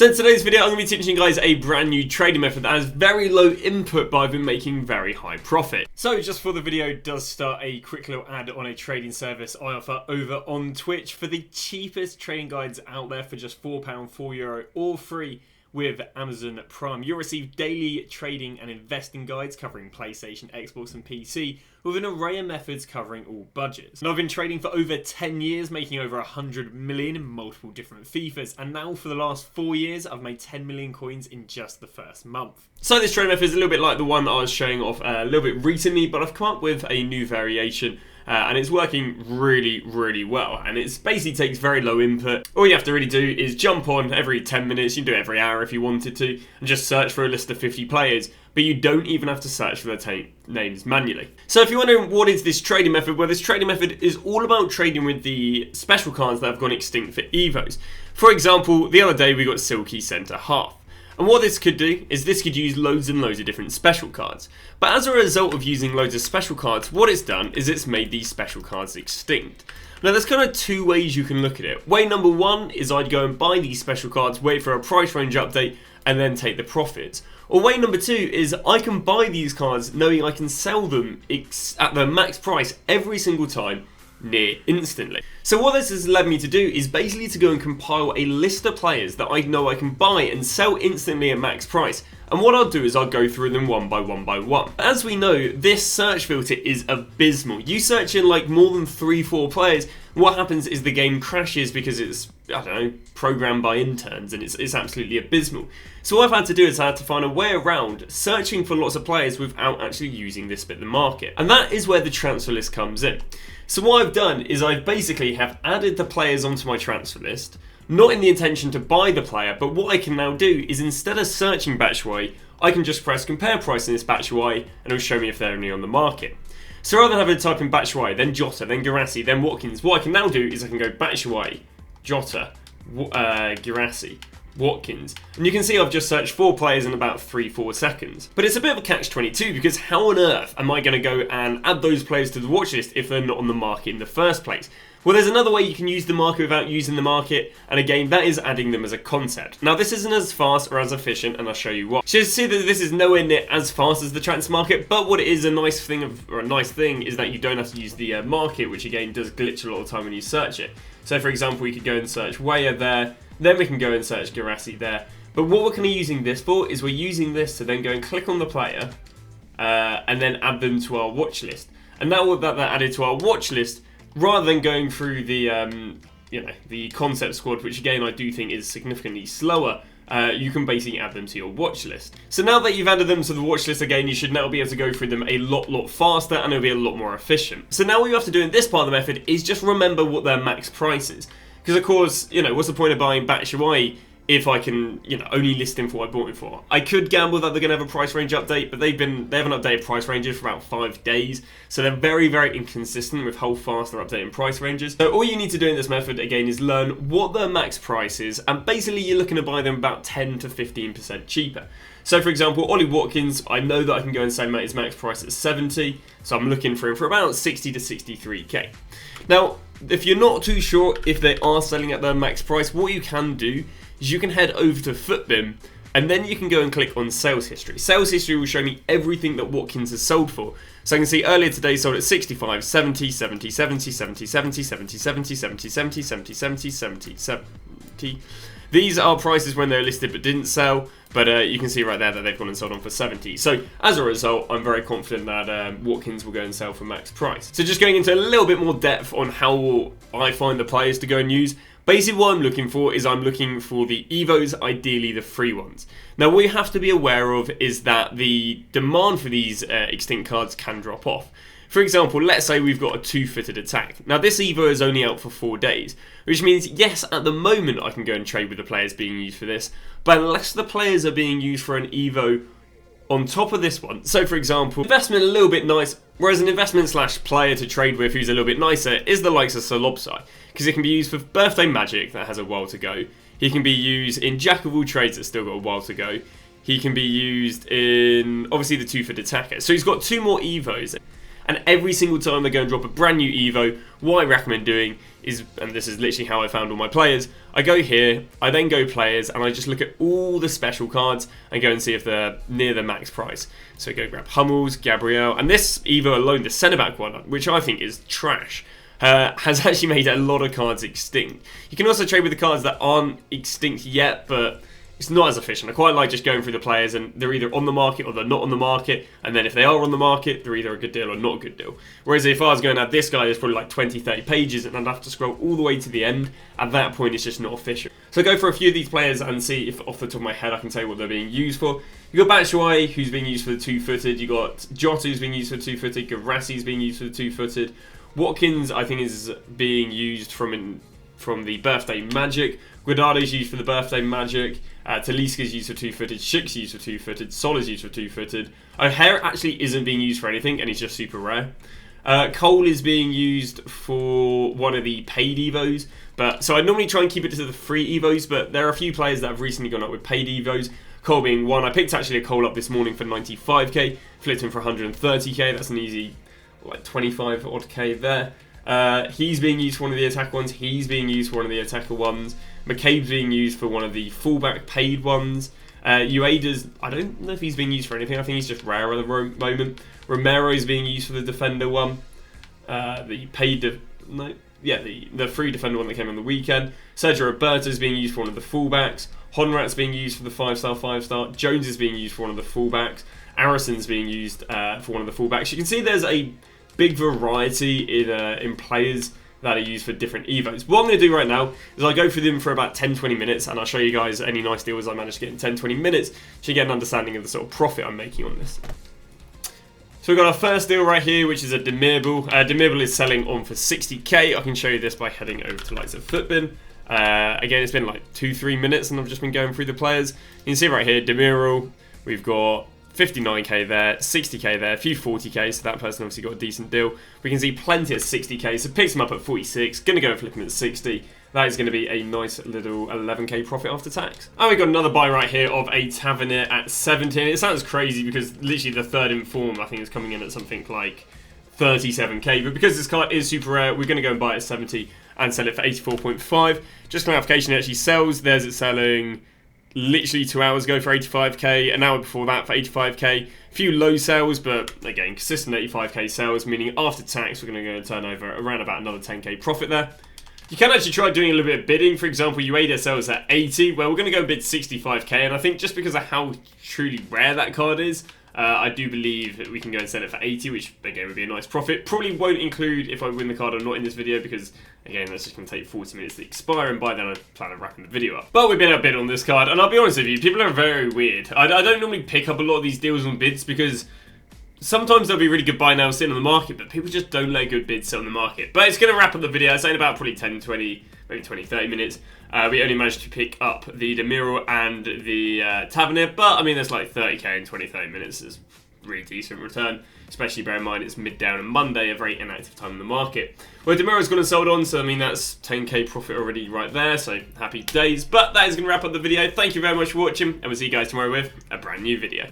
So in today's video, I'm going to be teaching you guys a brand new trading method that has very low input, but I've been making very high profit. So just before the video does start, a quick little ad on a trading service I offer over on Twitch for the cheapest trading guides out there for just £4, €4, all free with Amazon Prime. You'll receive daily trading and investing guides covering PlayStation, Xbox and PC with an array of methods covering all budgets. And I've been trading for over 10 years, making over 100 million in multiple different FIFAs, and now for the last 4 years I've made 10 million coins in just the first month. So this trading method is a little bit like the one that I was showing off a little bit recently, but I've come up with a new variation. And it's working really well, and it basically takes very low input. All you have to really do is jump on every 10 minutes, you can do it every hour if you wanted to, and just search for a list of 50 players, but you don't even have to search for their names manually. So if you're wondering what is this trading method, well, this trading method is all about trading with the special cards that have gone extinct for Evos. For example, the other day we got Silky Centre Half. And what this could do is this could use loads and loads of different special cards. But as a result of using loads of special cards, what it's done is it's made these special cards extinct. Now there's kind of two ways you can look at it. Way number one is I'd go and buy these special cards, wait for a price range update, and then take the profits. Or way number two is I can buy these cards knowing I can sell them at the max price every single time, near instantly. So what this has led me to do is basically to go and compile a list of players that I know I can buy and sell instantly at max price. And what I'll do is I'll go through them one by one. As we know, this search filter is abysmal. You search in like more than 3-4 players, what happens is the game crashes because it's, I don't know, programmed by interns, and it's absolutely abysmal. So what I've had to do is I had to find a way around searching for lots of players without actually using this bit of the market. And that is where the transfer list comes in. So what I've done is I basically have added the players onto my transfer list, not in the intention to buy the player, but what I can now do is instead of searching batch Y, I can just press compare price in this batch Y and it'll show me if they're only on the market. So rather than having to type in batch Y, then Jota, then Guirassy, then Watkins, what I can now do is I can go batch Y, Jota, Guirassy, Watkins, and you can see I've just searched 4 players in about 3-4 seconds. But it's a bit of a catch-22 because how on earth am I going to go and add those players to the watch list if they're not on the market in the first place? Well, there's another way you can use the market without using the market, and again, that is adding them as a concept. Now, this isn't as fast or as efficient, and I'll show you why. So you see that this is nowhere near as fast as the transfer market, but what it is a nice thing is that you don't have to use the market, which again does glitch a lot of the time when you search it. So for example, we could go and search Weyer there, then we can go and search Guirassy there. But what we're kind of using this for is we're using this to then go and click on the player, and then add them to our watch list. And now with that added to our watch list, rather than going through the the concept squad, which again I do think is significantly slower, you can basically add them to your watch list. So now that you've added them to the watch list again, you should now be able to go through them a lot faster, and it'll be a lot more efficient. So now what you have to do in this part of the method is just remember what their max price is. Because of course, what's the point of buying batch Y if I can, only list him for what I bought him for? I could gamble that they're going to have a price range update, but they haven't updated price ranges for about 5 days, so they're very inconsistent with how fast they're updating price ranges. So all you need to do in this method, again, is learn what their max price is, and basically you're looking to buy them about 10 to 15% cheaper. So for example, Ollie Watkins, I know that I can go and sell him at his max price at 70, so I'm looking for him for about 60 to 63k. Now, if you're not too sure if they are selling at their max price, what you can do is you can head over to FootBin, and then you can go and click on sales history. Sales history will show me everything that Watkins has sold for. So I can see earlier today sold at 65, 70, 70, 70, 70, 70, 70, 70, 70, 70, 70, 70, 70, 70. These are prices when they were listed but didn't sell, but you can see right there that they've gone and sold on for 70. So as a result, I'm very confident that Watkins will go and sell for max price. So just going into a little bit more depth on how I find the players to go and use. Basically what I'm looking for is I'm looking for the Evos, ideally the free ones. Now what you have to be aware of is that the demand for these extinct cards can drop off. For example, let's say we've got a 2-footed attack. Now this Evo is only out for 4 days, which means yes, at the moment I can go and trade with the players being used for this, but unless the players are being used for an Evo on top of this one. So for example, investment a little bit nice, whereas an investment slash player to trade with who's a little bit nicer is the likes of Solobsai, because it can be used for Birthday Magic that has a while to go. He can be used in Jack of all trades that's still got a while to go. He can be used in obviously the 2-foot attacker. So he's got 2 more Evos. And every single time they go and drop a brand new Evo, what I recommend doing is, and this is literally how I found all my players, I go here, I then go players, and I just look at all the special cards and go and see if they're near the max price. So I go grab Hummels, Gabriel, and this Evo alone, the centre-back one, which I think is trash, has actually made a lot of cards extinct. You can also trade with the cards that aren't extinct yet, but it's not as efficient. I quite like just going through the players and they're either on the market or they're not on the market, and then if they are on the market, they're either a good deal or not a good deal. Whereas if I was going to add this guy, there's probably like 20, 30 pages and I'd have to scroll all the way to the end. At that point, it's just not efficient. So go for a few of these players and see if off the top of my head I can tell you what they're being used for. You've got Batshuayi, who's being used for the two-footed. You've got Jota, who's being used for the two-footed. Guirassi's being used for the two-footed. Watkins, I think, is being used from the Birthday Magic. Guardado's used for the Birthday Magic. Talisca's used for two-footed. Schick's used for two-footed. Sol's used for two-footed. O'Hare actually isn't being used for anything, and he's just super rare. Cole is being used for one of the paid Evos. So I normally try and keep it to the free Evos, but there are a few players that have recently gone up with paid Evos. Cole being one. I picked actually a Cole up this morning for 95k. Flipped him for 130k. That's an easy, like 25 odd k there. He's being used for one of the attacker ones. He's being used for one of the attacker ones. McCabe's being used for one of the fullback paid ones. Ueda's, I don't know if he's being used for anything. I think he's just rare at the moment. Romero's being used for the defender one. The free defender one that came on the weekend. Sergio Roberto's being used for one of the fullbacks. Honrat's being used for the 5-star. Jones is being used for one of the fullbacks. Arison's being used for one of the fullbacks. You can see there's a big variety in players that are used for different Evos. What I'm going to do right now is I'll go through them for about 10-20 minutes and I'll show you guys any nice deals I managed to get in 10-20 minutes so you get an understanding of the sort of profit I'm making on this. So we've got our first deal right here, which is a Demirbal. Demirbal is selling on for 60k. I can show you this by heading over to Lights of Footbin. Again, it's been like 2-3 minutes and I've just been going through the players. You can see right here, Demirbal, we've got 59k there, 60k there, a few 40k, so that person obviously got a decent deal. We can see plenty at 60k, so picks him up at 46, gonna go and flip him at 60. That is going to be a nice little 11k profit after tax. And we got another buy right here of a Tavernier at 17. It sounds crazy because literally the third in form I think is coming in at something like 37k, but because this card is super rare, we're going to go and buy it at 70 and sell it for 84.5. Just clarification, it actually sells. There's it selling literally 2 hours ago for 85k, an hour before that for 85k. A few low sales, but again, consistent 85k sales, meaning after tax, we're going to go and turn over around about another 10k profit there. You can actually try doing a little bit of bidding. For example, Ueda sells at 80. Well, we're going to go bid 65k, and I think just because of how truly rare that card is, I do believe that we can go and sell it for 80, which again would be a nice profit. Probably won't include if I win the card or not in this video because again that's just going to take 40 minutes to expire, and by then I plan on wrapping the video up. But we've been able to bid on this card, and I'll be honest with you, people are very weird. I don't normally pick up a lot of these deals on bids because sometimes there'll be really good buy now sitting on the market, but people just don't let good bids sit on the market. But it's going to wrap up the video. It's in about probably 10, 20, maybe 20, 30 minutes. We only managed to pick up the Demirbal and the Tavernier, but I mean, there's like 30k in 20, 30 minutes. It's really decent return, especially bear in mind it's mid-down and Monday, a very inactive time in the market. Well, Demiral's gone and sold on, so I mean, that's 10k profit already right there, so happy days. But that is going to wrap up the video. Thank you very much for watching, and we'll see you guys tomorrow with a brand new video.